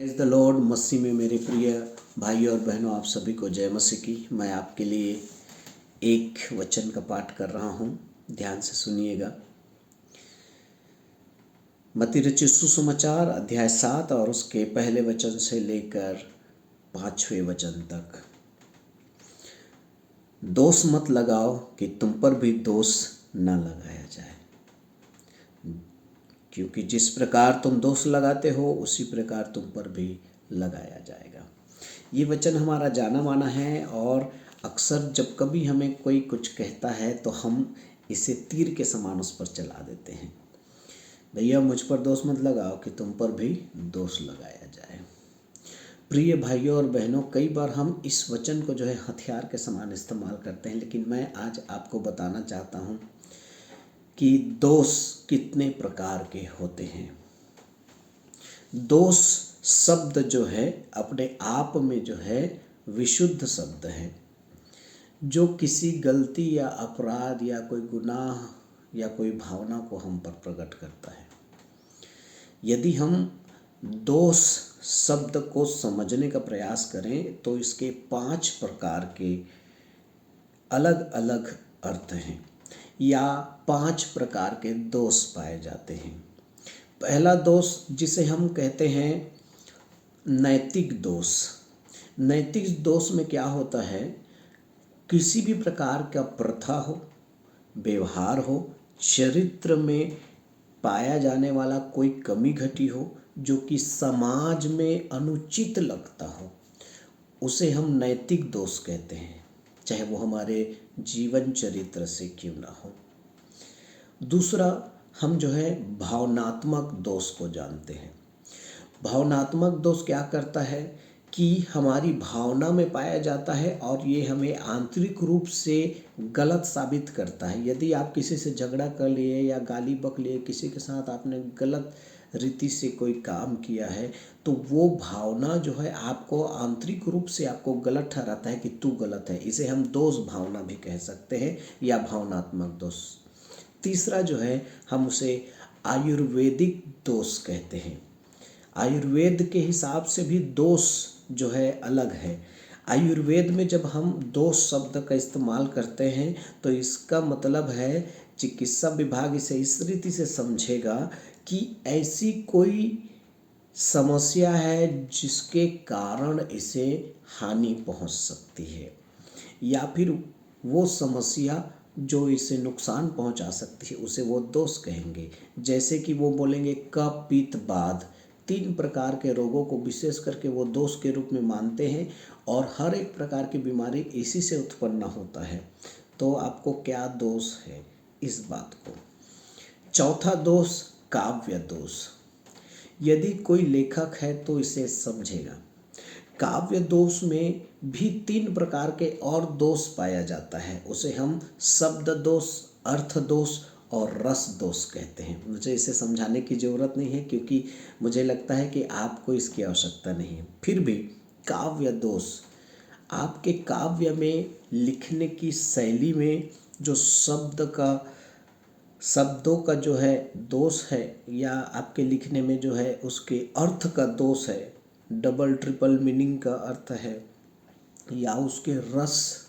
Praise the Lord. मसीह में मेरे प्रिय भाइयों और बहनों, आप सभी को जय मसीह की। मैं आपके लिए एक वचन का पाठ कर रहा हूँ, ध्यान से सुनिएगा। मत्ती रचित सुसमाचार अध्याय 7 और उसके पहले वचन से लेकर 5वें वचन तक। दोष मत लगाओ कि तुम पर भी दोष न लगाया जाए, क्योंकि जिस प्रकार तुम दोष लगाते हो उसी प्रकार तुम पर भी लगाया जाएगा। ये वचन हमारा जाना माना है और अक्सर जब कभी हमें कोई कुछ कहता है तो हम इसे तीर के समान उस पर चला देते हैं। भैया मुझ पर दोष मत लगाओ कि तुम पर भी दोष लगाया जाए। प्रिय भाइयों और बहनों, कई बार हम इस वचन को जो है हथियार के समान इस्तेमाल करते हैं, लेकिन मैं आज आपको बताना चाहता हूँ कि दोष कितने प्रकार के होते हैं। दोष शब्द जो है अपने आप में जो है विशुद्ध शब्द है, जो किसी गलती या अपराध या कोई गुनाह या कोई भावना को हम पर प्रकट करता है। यदि हम दोष शब्द को समझने का प्रयास करें तो इसके 5 प्रकार के अलग अलग अर्थ हैं या 5 प्रकार के दोष पाए जाते हैं। पहला दोष जिसे हम कहते हैं नैतिक दोष। नैतिक दोष में क्या होता है, किसी भी प्रकार का प्रथा हो, व्यवहार हो, चरित्र में पाया जाने वाला कोई कमी घटी हो जो कि समाज में अनुचित लगता हो, उसे हम नैतिक दोष कहते हैं, चाहे वो हमारे जीवन चरित्र से क्यों ना हो। दूसरा, हम जो है भावनात्मक दोष को जानते हैं। भावनात्मक दोष क्या करता है कि हमारी भावना में पाया जाता है और ये हमें आंतरिक रूप से गलत साबित करता है। यदि आप किसी से झगड़ा कर लिए या गाली बक लिए, किसी के साथ आपने गलत रीति से कोई काम किया है, तो वो भावना जो है आपको आंतरिक रूप से आपको गलत ठहराता है कि तू गलत है। इसे हम दोष भावना भी कह सकते हैं या भावनात्मक दोष। तीसरा जो है हम उसे आयुर्वेदिक दोष कहते हैं। आयुर्वेद के हिसाब से भी दोष जो है अलग है। आयुर्वेद में जब हम दोष शब्द का इस्तेमाल करते हैं तो इसका मतलब है, चिकित्सा विभाग इसे इस रीति से समझेगा कि ऐसी कोई समस्या है जिसके कारण इसे हानि पहुंच सकती है, या फिर वो समस्या जो इसे नुकसान पहुंचा सकती है उसे वो दोष कहेंगे। जैसे कि वो बोलेंगे कफ पित्त वात, 3 प्रकार के रोगों को विशेष करके वो दोष के रूप में मानते हैं और हर एक प्रकार की बीमारी इसी से उत्पन्न होता है। तो आपको क्या दोष है इस बात को। चौथा दोष काव्य दोष। यदि कोई लेखक है तो इसे समझेगा। काव्य दोष में भी 3 प्रकार के और दोष पाया जाता है। उसे हम शब्द दोष, अर्थ दोष और रस दोष कहते हैं। मुझे इसे समझाने की ज़रूरत नहीं है क्योंकि मुझे लगता है कि आपको इसकी आवश्यकता नहीं है। फिर भी काव्य दोष, आपके काव्य में लिखने की शैली में जो शब्दों का जो है दोष है, या आपके लिखने में जो है उसके अर्थ का दोष है, डबल ट्रिपल मीनिंग का अर्थ है, या उसके रस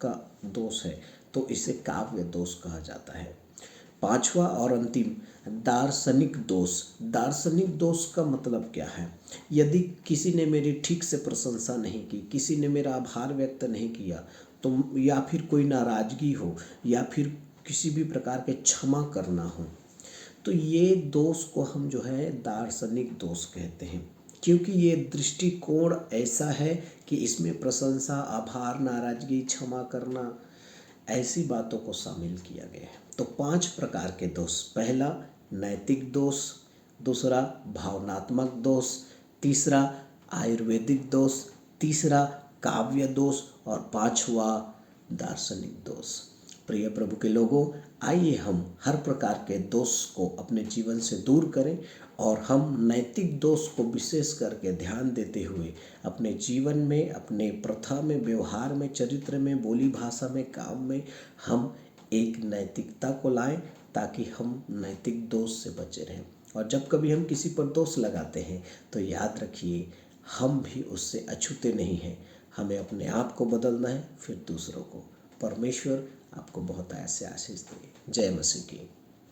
का दोष है, तो इसे काव्य दोष कहा जाता है। 5वां और अंतिम दार्शनिक दोष। दार्शनिक दोष का मतलब क्या है, यदि किसी ने मेरी ठीक से प्रशंसा नहीं की, किसी ने मेरा आभार व्यक्त नहीं किया, तो या फिर कोई नाराजगी हो, या फिर किसी भी प्रकार के क्षमा करना हो, तो ये दोष को हम जो है दार्शनिक दोष कहते हैं, क्योंकि ये दृष्टिकोण ऐसा है कि इसमें प्रशंसा, आभार, नाराजगी, क्षमा करना, ऐसी बातों को शामिल किया गया है। तो 5 प्रकार के दोष। पहला नैतिक दोष, दूसरा भावनात्मक दोष, तीसरा आयुर्वेदिक दोष, तीसरा काव्य दोष और 5वां दार्शनिक दोष। प्रिय प्रभु के लोगों, आइए हम हर प्रकार के दोष को अपने जीवन से दूर करें और हम नैतिक दोष को विशेष करके ध्यान देते हुए अपने जीवन में, अपने प्रथा में, व्यवहार में, चरित्र में, बोली भाषा में, काम में हम एक नैतिकता को लाएं ताकि हम नैतिक दोष से बचे रहें। और जब कभी हम किसी पर दोष लगाते हैं तो याद रखिए हम भी उससे अछूते नहीं हैं। हमें अपने आप को बदलना है, फिर दूसरों को। परमेश्वर आपको बहुत ऐसे आशीष दे। जय मसीह की।